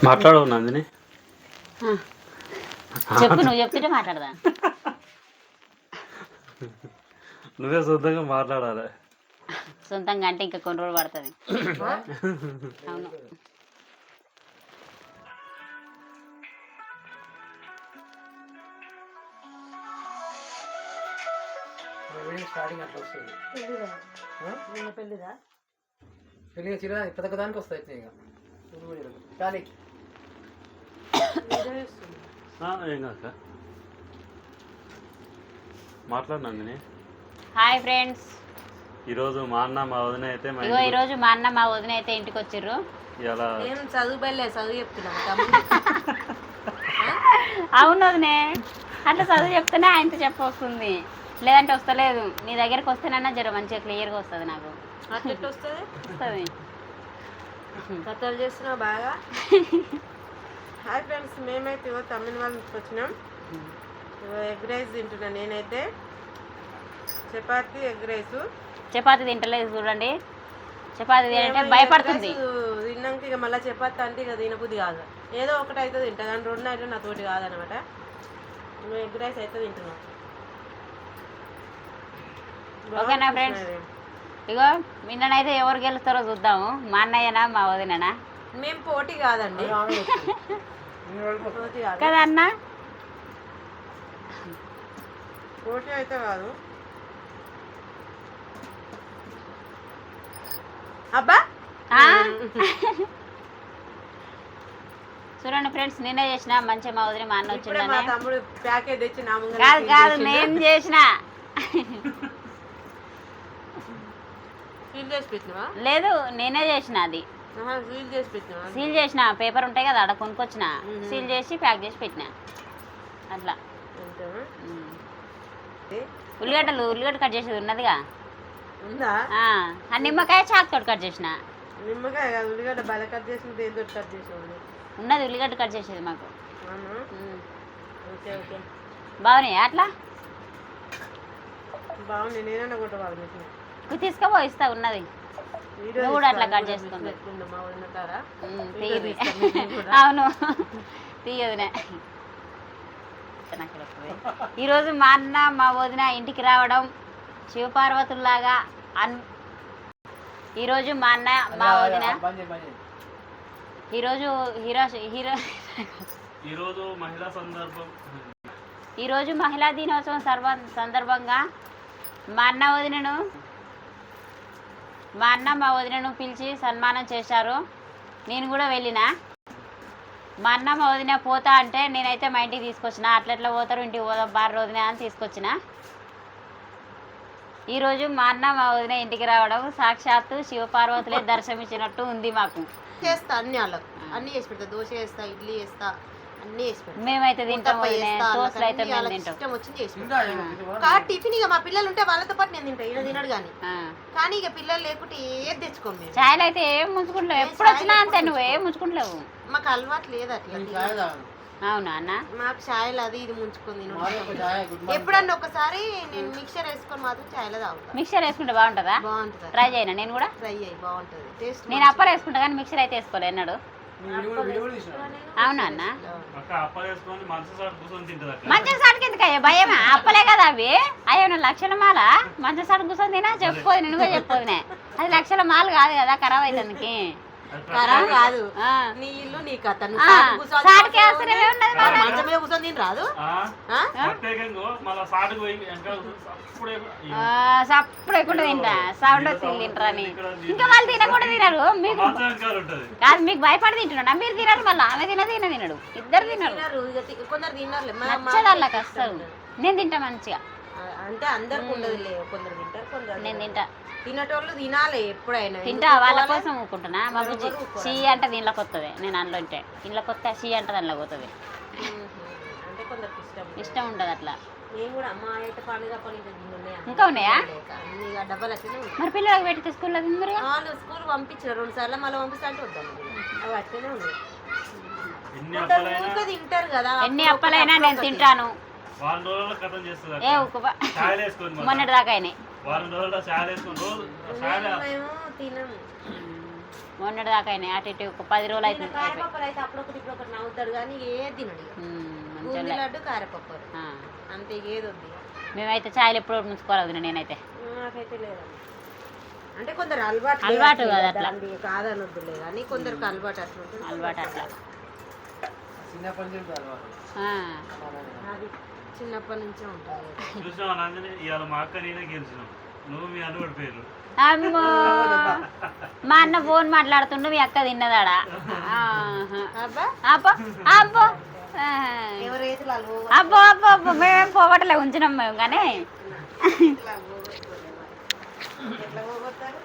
మాట్లాడవు నందిని. చెప్పు, నువ్వు చెప్తుంటే మాట్లాడదా. నువ్వే సొంతంగా మాట్లాడాలి. సొంతంగా అంటే ఇంకా కొన్ని రోజులు పడుతుంది. అవును. స్టార్టింగ్ అట్లా వస్తుంది. పెళ్ళిగా చిరా ప్రతి దానికి వస్తాయి ఇక ఖాళీ ఏం కాక మాట్లాడు నందిని. హాయ్ ఫ్రెండ్స్, ఈరోజు మా అన్న మా వదిన అయితే ఇగో ఈరోజు మా అన్న మా వదిన అయితే ఇంటికి వచ్చిర్రు. ఇలా చదువు బయలే చదువు చెప్తున్నాను. అవును వదినే, అట్లా చదువు చెప్తేనే ఆయనతో చెప్పొస్తుంది, లేదంటే వస్తలేదు. నీ దగ్గరికి వస్తేనన్నా జర మంచిగా క్లియర్గా వస్తుంది. నాకు అట్లా వస్తుంది వస్తుంది. కథలు చేస్తున్నావు బాగా. హాయ్ ఫ్రెండ్స్, మేమైతే ఇవో తమిళ వాళ్ళ ఇంటికి వచ్చినాం. ఎగ్ రైస్ తింటున్నాను నేనైతే. Chapati egg rice. చపాతి తింటలేదు చూడండి. చపాతి తినంటే భయపడుతుంది. తిన్నాక ఇక మళ్ళీ చపాతి అంటే ఇక తినబుద్ధి కాదు. ఏదో ఒకటి అయితే తింటా కానీ రెండు అయితే నాతోటి కాదనమాట. మేము ఎగ్ రైస్ అయితే తింటున్నాం. ఓకేనా ఫ్రెండ్స్, ఇగో నిన్ననైతే ఎవరు గెలుస్తారో చూద్దాము. మా అన్నయ్యనా మా వదిననా? మేము పోటీ కాదండి, పోటీ కాదు కదా అన్న. పోటీ అయితే కాదు. అబ్బా చూడండి ఫ్రెండ్స్, నేనే చేసిన మంచిగా మా వదిన మా అన్న ఇప్పుడే మా వచ్చిందని. తమ్ముడు ప్యాకేజ్ తెచ్చి నా ముంగర కాదు కాదు, నేను చేసిన. సీల్ చేసి పెట్టినవా? లేదు, నేనే చేసిన. అది సీల్ చేసి పెట్టినవా? సీల్ చేసిన. పేపర్ ఉంటాయి కదా, అక్కడ కొనుక్కొచ్చిన, సీల్ చేసి ప్యాక్ చేసి పెట్టిన. అట్లా ఉల్లిగడ్డ కట్ చేసేది ఉన్నదిగా. ఉందా? ఆ నిమ్మకాయ చాకు తోటి కట్ చేసిన. నిమ్మకాయ కాదు, ఉల్లిగడ్డ బల కట్ చేసిన దేంతో కట్ చేసేవాడు ఉన్నది ఉల్లిగడ్డ కట్ చేసేది మాకు. ఓకే ఓకే, బాగున్నాయి అట్లా. బాగుంది. నేనన్నా కొట్టవాలి మీకు. నువ్వు తీసుకోపో, ఇస్తా. ఉన్నది నువ్వు కూడా అట్లా కట్ చేసుకుంది. మా ఉన్నటారా తీయదు. అవును తీయదునే. ఈరోజు మా అన్న మా వదిన ఇంటికి రావడం శివపార్వతుల్లాగా ఈరోజు మా అన్న మా వదిన ఈరోజు ఈరోజు మహిళా దినోత్సవం సందర్భంగా మా అన్న మా వదినను పిలిచి సన్మానం చేశారు. నేను కూడా వెళ్ళిన. మా అన్న మా వదిన పోతా అంటే నేనైతే మా ఇంటికి తీసుకొచ్చిన. అట్లెట్లా పోతారు, ఇంటికి పోదాం బార్ రోజున అని తీసుకొచ్చిన. ఈరోజు మా అన్న మా వదిన ఇంటికి రావడం సాక్షాత్తు శివపార్వతులే దర్శనమిచ్చినట్టు ఉంది మాకు. చేస్తా అన్ని వాళ్ళకు అన్ని చేసి పెడతా. దోశ వేస్తా, ఇడ్లీ వేస్తా, అన్ని వేసి పెడతా. మేమైతే తింటాం, దోశలు అయితే మేము తింటాం. ఇష్టం వచ్చింది చేసి పెడతా. టిఫిన్ ఇక మా పిల్లలు ఉంటే వాళ్ళతో పాటు నేను తింటా. ఈయన తినడు కానీ ఇక పిల్లలు లేకుంటే ఏది తెచ్చుకోం మేము. చాయలు అయితే ఏం ముంచుకుంటలేవు, ఎప్పుడు వచ్చినా అంతే. నువ్వు ఏం ముంచుకుంటలేవు. మాకు అలవాటు లేదు అట్లా. అవునా అన్న? మాకు ఛాయలు అది ఇది ముంచుకొని ఎప్పుడన్నా ఒకసారి నేను మిక్సర్ వేసుకొని మాత్రం ఛాయలో తాగుతా. మిక్సర్ వేసుకుంటే బాగుంటుందా? బాగుంటుంది. ట్రై చేయను నేను కూడా. ట్రై అయ్యి బాగుంటుంది టేస్ట్. నేను అప్పలు వేసుకుంటా కానీ మిక్సర్ అయితే వేసుకోలే ఎన్నాడు. అవునా అన్న? మంచిగా సాటుకి ఎందుకయ్యా భయమా? అప్పలే కదా అవి. అయ్యో లక్షల మాల మంచిగా సాటు కూర్చొని తినా చెప్పుకోదు. నేను కూడా చెప్పుకోదునే. అది లక్షల మాల కాదు కదా, ఖరాబ్ అవుతుంది. ఖరాబ్ కాదు, నీ ఇల్లు నీ కథ. మంచమే కూర్చొని తిని రాదు. సప్పుడు ఎక్కువ తింటా, సౌండ్ వచ్చి తింటారా అని. ఇంకా వాళ్ళు తినకుండా తినరు. మీకు కాదు, మీకు భయపడి తింటున్నాడు. మీరు తినరు, మళ్ళీ ఆమె తినడు, ఇద్దరు తినరు. కొందరు తిన్నారు. నచ్చదు వాళ్ళకి అస్సలు. నేను తింటా మంచిగా. అంటే అందరికి ఉండదు, కొందరు తింటారు, కొందరు నేను తింటా. తినేటోళ్ళు తినాలి ఎప్పుడైనా. తింటా, వాళ్ళ కోసం ఊరుకుంటున్నా. మా బుజ్జి షీ అంటే దీనిలోకి వస్తుంది. నేను అందులో ఉంటే ఇంట్లోకి వస్తే షీ అంటే దానిలోకి పోతుంది. అంటే కొందరికి ఇష్టం ఉంటుంది అట్లా. నేను కూడా మా అయితే పండుగ ఇంకా ఉన్నాయా? డబ్బాలు అట్లనే ఉన్నాయి. మరి పిల్లలకు పెట్టి స్కూల్లో తిందరు. వాళ్ళు స్కూల్ పంపించిన 2 సార్లు, మళ్ళీ పంపిస్తా అంటే వద్దాం. అవి అట్లనే ఉన్నాయి. తింటారు కదా. ఎన్ని అప్పలైనా నేను తింటాను. ఏ మొన్నటి దాకా అయినాయి. మేము తినము. మొన్నటి దాకా అయినాయి అటు ఇటు ఒక 10 రోజులు అవుతుంది కారపప్పలు అయితే అప్పుడొకటి ఇప్పుడు ఒకటి నవ్వుతాడు కానీ ఏది తినడు ఇక. బూందీ మంచిగా లడ్డు కారపప్పలు అంతే ఏది వద్దు ఇక. మేమైతే ఛాయలు ఎప్పుడు ముంచుకోవాలి వదిన నేనైతే నాకైతే లేదండి అంటే కొందరు అలవాటు అలవాటు కాదు అట్లా. కాదనొద్దులే కానీ కొందరికి అలవాటు అట్లా ఉంటుంది అలవాటు అట్లా చిన్నప్పటి నుంచి ఉంటుంది అలవాటు. ఆ. అది చిన్నప్పటి నుంచే ఉంటుంది చూసినావా నందిని ఇవాళ మా అక్క నేనే గెలిచినాం నువ్వు మీ అల్లుడి పేరు అమ్మో మా అన్న ఫోన్ మాట్లాడుతుండు మీ అక్క తిన్నదాడా ఆహా. అబ్బా అబ్బో అబ్బో ఆహా. ఎవరు రైతులు వాళ్ళు అబ్బో అబ్బో అబ్బో మేమేం పోగొట్టలే ఉంచినాం మేము కానీ ఎట్లా పోగొడతారు